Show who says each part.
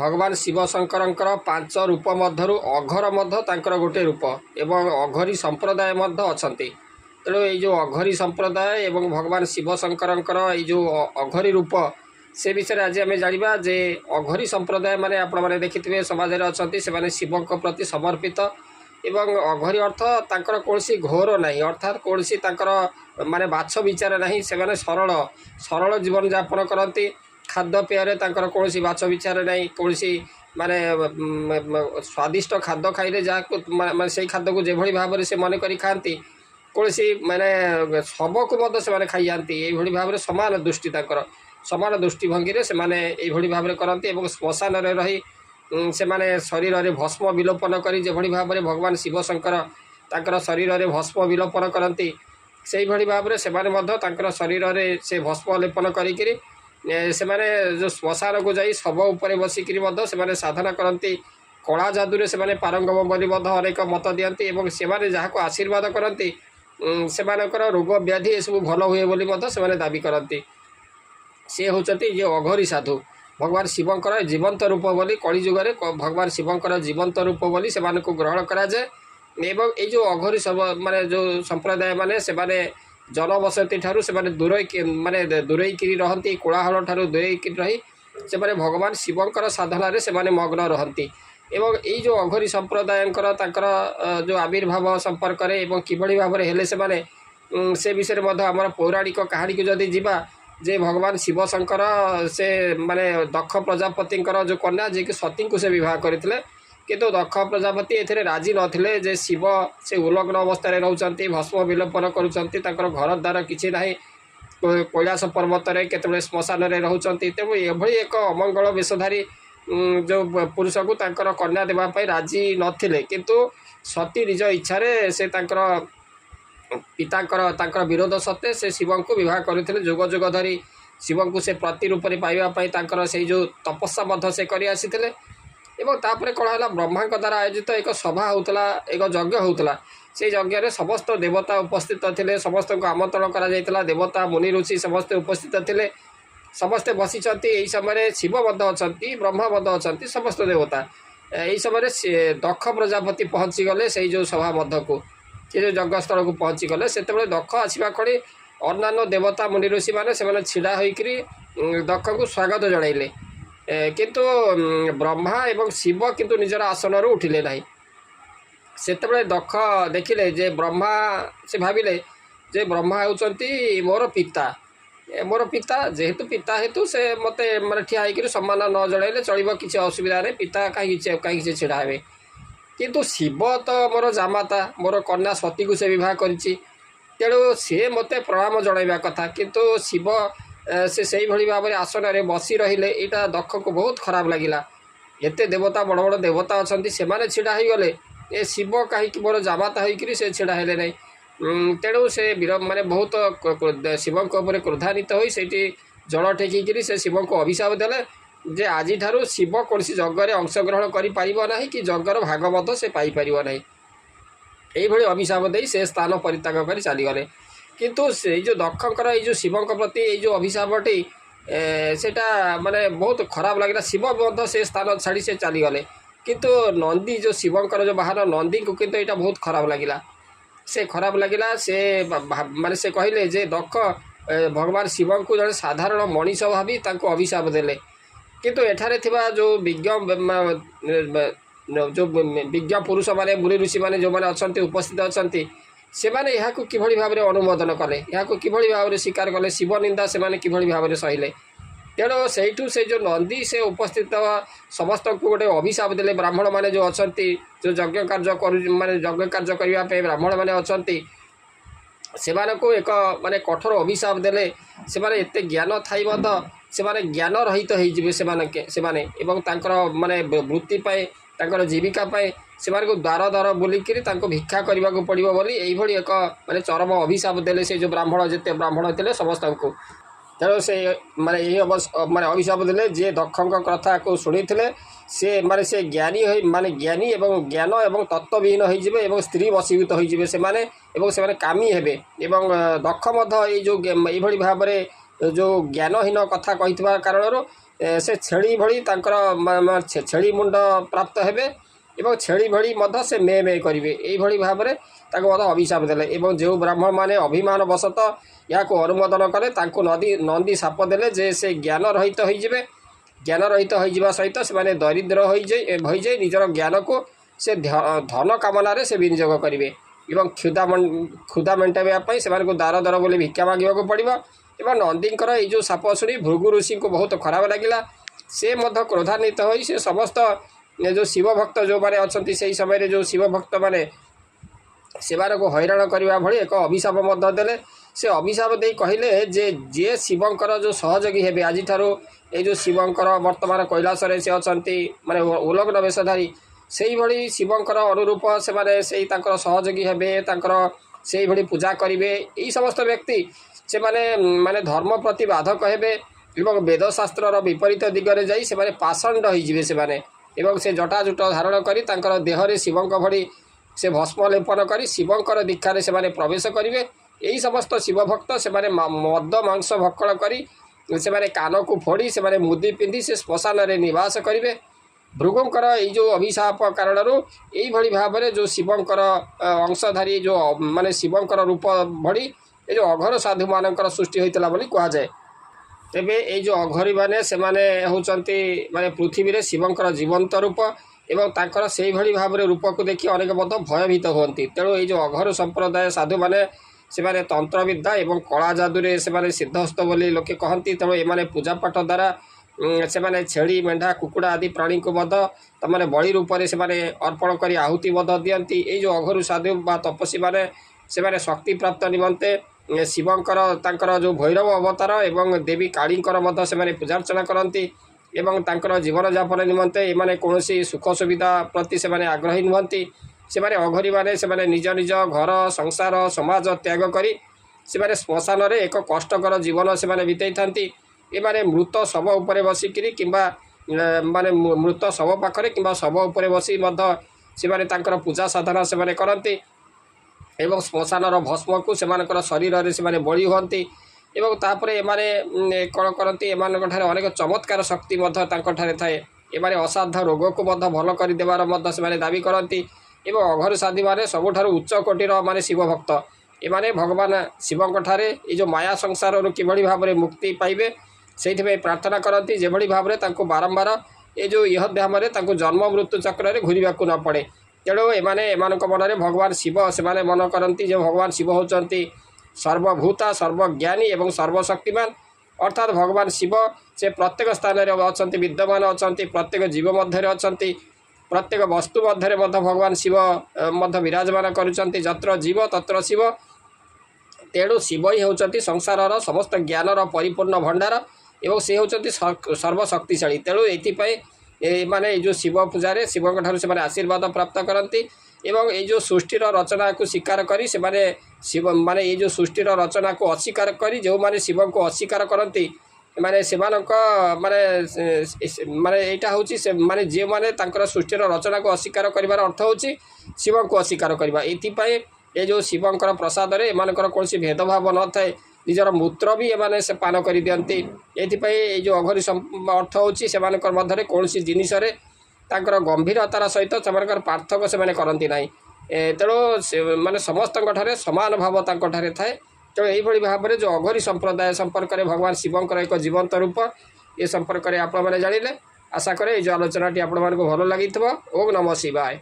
Speaker 1: भगवान शिव शंकर पांच रूप मध्य अघर गोटे रूप एवं अघरी संप्रदाय अच्छी तेणु ये अघरी संप्रदाय एवं भगवान शिव शंकर जो अघरी रूप से विषय आज आम जाना जे अघरी संप्रदाय माने आपण मैंने देखिथे समाज में अच्छा से शिव प्रति समर्पित एवं अघरी अर्थ तांकर कौनसी घोर नहीं अर्थात कौनसी माने बाछ विचार नहीं से सरल सरल जीवन यापन करती खाद्य पेय कौन बाछ विचार नहीं कौन माने स्वादिष्ट खाद्य खाइले जहाँ से खाद्य को जो भाव में से मन कर खाती कौन माने शब को से खाई जाती ये भाव में समान दृष्टि समान दृष्टिभंगी से भाव में करती श्मशान रही से माने शरीर में भस्म विलोपन करी जो भाव में भगवान शिव शंकर शरीर में भस्म विलोपन करती से भाव में से शरीर में से भस्म लेपन करी से माने जो श्मशान को जाई शव उपर बसिकी से साधना करती कला जादू से पारंगम बोली अनेक मत दियंती एवं से जहाँ को आशीर्वाद करती से रोग व्याधि ये सब भल हुए बोली से दाबी करती सी होती जो अघरी साधु भगवान शिवंकर जीवंत रूप बोली कली जुगे भगवान शिवंकर जीवंत रूप बोली से ग्रहण कराए एवं ये जो अघरी सब माने जो संप्रदाय माने से जनबसती ठारू से दूर माने दूरेकी रहती कोलाहल ठारू दूरेकी रही से भगवान शिवंकर साधना से मग्न रहती एवं ये जो अघरी संप्रदाय जो आविर्भाव संपर्क में किभली भाव में हेले से विषय में आम पौराणिक कहानी को जदि जीवा जे भगवान शिव शंकर से माने दक्ष प्रजापति जो कन्या जी कि सती को से बह करते किंतु दक्ष प्रजापति ए राजी नथिले जे शिव से उलग्न अवस्था रोचंती भस्म विलोपन करुँच घर द्वार किसी ना कैलाश पर्वत केतबे श्मशान रोचंती तेणु एभली एक अमंगल वेशधारी जो पुरुष को कन्या देवाई राजी नथिले किंतु सती निज इच्छा से पिता विरोध सत्वे से शिव को बह करते जुग जुग धरी शिव को से प्रति रूप में पाइबापी से जो तपस्या से कर आसी एवं तापर कौन है ब्रह्मा द्वारा आयोजित एक सभा होता एक यज्ञ होता से यज्ञ समस्त देवता उपस्थित थे समस्त को आमंत्रण करा देवता मुनि ऋषि समस्ते उपस्थित थे समस्ते बसी यही समय शिव अच्छा ब्रह्मा अच्छा समस्त देवता यही समय दक्ष प्रजापति पहुँची गले से जो सभा मध्य को ये जो यज्ञस्थल को पहुँची गले से दक्ष आसवा खड़ी अन्य देवता मुनि ऋषि मैंने छिड़ा होकर दक्ष को स्वागत जनइले किंतु ब्रह्मा एवं शिव किंतु निजर आसन रू उठिले ना से दक्ष देखिले जे ब्रह्मा से भाविले जे ब्रह्मा होउचंती मोर पिता जेहेतु पिता हेतु से मते माने ठिया होकर सम्मान न जणाइले चलिबो किसी असुविधा नहीं पिता कहीं से छिड़ा हे किंतु शिव तो मोर जामाता मोर कन्या सती को से बह करिछि तेणु सी मते प्रणाम जणाइबा कथा किंतु शिव से भाई भाव में आसन में बसी रहिले यहाँ दक्ष को बहुत खराब लगिला एते देवता बड़ बड़ देवता अच्छा से छिड़ा हो गले ए शिव कहीं मोर जामाता होकर से छिड़ा हेले नहीं तेणु से माने बहुत शिव क्रोधान्वित हो जल टेकिकी से शिव को अभिशाप देले जे आज ठारू शिव कौन यज्ञ अंशग्रहण कर कि यज्ञर भाग से पाइपर ना यही अभिशाप दे से स्थान परित्याग कर चलीगले किंतु से जो दक्षकर ये शिव प्रति ये जो अभिशापटी सेटा माने बहुत खराब लगे शिव से स्थान छाड़ी से चलीगले किंतु नंदी जो शिवंकर जो बाहर नंदी को किंतु यहाँ बहुत खराब लगिला से खराब लगिला से माने से कहले जे दक्ष भगवान शिव को जड़े साधारण मनीष भावी अभिशाप देले किंतु एठारे थिबा जो विज्ञ पुरुष माने मुनि ऋषि माने जो माने अछंती उपस्थित अछंती से माने यहाँ को किभली भाव में अनुमोदन कले यहाँ को किभली भाव में स्वीकार कले शिव निंदा से माने किभली भाव में सहिले तेणु से जो नंदी से उपस्थित समस्त को गोटे अभिशाप देले ब्राह्मण माने जो अछंती जो यज्ञ कार्य माने यज्ञ कार्य करने ब्राह्मण माने अछंती से को एक माने कठोर अभिशाप देले से माने एते ज्ञान थाई से माने ज्ञान रहित हो एवं माने वृत्ति पाए तांकर जीविका पाए से द्वार द्वार बुलिक भिक्षा करने को पड़ो बोली यही एक माने चरम अभिशाप देले से जो ब्राह्मण जिते ब्राह्मण थे समस्त को तेणु से माने यही माने अभिशाप देले जे दक्ष कथा को शुणी से माने से ज्ञानी माने ज्ञानी एवं ज्ञान एवं तत्वविहीन हो स्त्री वशीभूत हो कामी हेबे एवं दक्ष ये जो भाव में जो ज्ञानहीन कथा कही कारण से छेली भली छेली मुंड प्राप्त हेबे एवं छेली भली मध्य से मे मे करेंगे यही भाव में अभिशाप देले एवं जो ब्राह्मण माने अभिमान वशत या अनुमोदन कले नदी नंदी साप देले जे से ज्ञान रहित होइजिबे ज्ञान रहित होइजिबा सहित से दरिद्र हो जाए निजर ज्ञान को से धन कामन से विनियोग करेंगे एवं क्षुदा मेटाइवाई से दार दर बोली भिक्षा मांगवाक पड़ो एवं नंदीकर ये साप शुणी भृगु ऋषि को बहुत खराब लगिला से क्रोधान्वित हो समस्त जो शिव भक्त जो मैंने अच्छा से समय जो शिव भक्त मैंने से हैरान करने भली एक अभिशाप देले से अभिशाप दे कहले जे शिवंकर जो सहयोगी हेबे आज ये जो शिवंकर वर्तमान कैलाश से अच्छा माने उलग्न वेशधारी से भली शिवंकर अनुरूप से सहयोगी हेबे से भली पूजा करेंगे यही समस्त व्यक्ति से माने धर्म प्रति बाधक हेबे एवं वेदशास्त्र विपरीत दिगरे जाई से पाषंड होइजिबे से जटाजुट धारण करी देहरे शिवंक भली से भस्म लेपन कर शिवंकर दीक्षार से प्रवेश करेंगे यही समस्त शिवभक्त से मद मांस भक्षण करी से कान को फोड़ी से मुदी पिंधि से श्मशान में निवास करेंगे भृगुंकर जो अभिशाप कारण यही भाव में जो शिवंकर अंशधारी जो माने शिवंकर रूप भली ये जो अघर साधु मानकर सृष्टि होता बोली कहुए तेबे ये जो अघरी मैंने से माने पृथ्वी में शिवंकर जीवंत रूप एवं तांकर से भाव में रूप को देखि अनेक भयभीत होती तेणु ये जो अघर संप्रदाय साधु मैंने से तंत्रविद्या एवं कला जादुरे से सिद्धहस्त बोली लोके कहती तेणु ये पूजा पाठ द्वारा से छेली मेढ़ा कुकुड़ा आदि प्राणी को तमाने बलि रूप से अर्पण कर आहुति दियंती ये जो अघरु साधु बा तपस्वी मैंने से शक्ति प्राप्त निमंते शिवंकर तांकर जो भैरव अवतार एवं देवी कालींकर से पूजार्चना करती एवं तांकर जीवन यापन निमंते एमाने कौनसी सुख सुविधा प्रति से आग्रही नुहंती से अघरी मैंने से निज निज घर संसार समाज त्याग करी से श्मशान में एक कष्टकर जीवन से बीतई था ये मृत शव उपर बसिकी कि माने मृत शव पाखरे कि शव उपर बसी से पूजा साधना से करती एवं श्मशान भस्म को से शरीर में से बलि हुंती एवं तापर एमाने कौन करती एमानक अनेक चमत्कार शक्ति थाए एमाने असाध्य रोग को भल करदेवार से दाबी करती एवं अघर साधी मैंने सबुठ उच्च कोटीर माने शिव भक्त एमाने भगवान शिवंठारे ये जो माया संसार किभली भाव में मुक्ति पाइबे से प्रार्थना करती जो भाव में बारंबार ये जो यह धाम जन्म मृत्यु चक्र में घूरने को न पड़े तेणु एमाने मन में भगवान शिव से मन करती जो भगवान शिव होती सर्वभूता सर्वज्ञानी एवं सर्वशक्तिमान अर्थात भगवान शिव से प्रत्येक स्थान में अच्छा विद्यमान अच्छा प्रत्येक जीव मध्य अच्छा प्रत्येक वस्तु मध्य भगवान शिव विराजमान करुँच जत्र जीव तत्र शिव तेणु शिव ही होती संसार समस्त ज्ञानर परिपूर्ण भंडार एवं से होती सर्वशक्तिशाली तेणु ये माने जो शिव पूजारे शिवों ठार से आशीर्वाद प्राप्त करती एवं ये जो सृष्टिर रचना को स्वीकार करी से शिव माने ये जो सृष्टिर रचना को अस्वीकार करी जो माने शिव को अस्वीकार करती माने से माने यहाँ हूँ से माने जे माने तांकर सृष्टिर रचना को अस्वीकार कर अर्थ हूँ शिव को अस्वीकार करवा ये जो शिवंकर प्रसाद में एमानकर कौन भेदभाव न थाए निजर मूत्र भी एमाने से पान कर दियंती ये जो अघरी अर्थ हूँ से मध्य कौन जिनिस गंभीरतार सहित से पार्थक्य से करती ना तेणु माने समस्त समान भाव थाए तेणु यही भाव में जो अघरी संप्रदाय संपर्क में भगवान शिवंकर एक जीवंत रूप ये संपर्क में आपण मैंने जानिले आशा करे जो आलोचना आपण मानक भल लगी। ओम नमः शिवाय।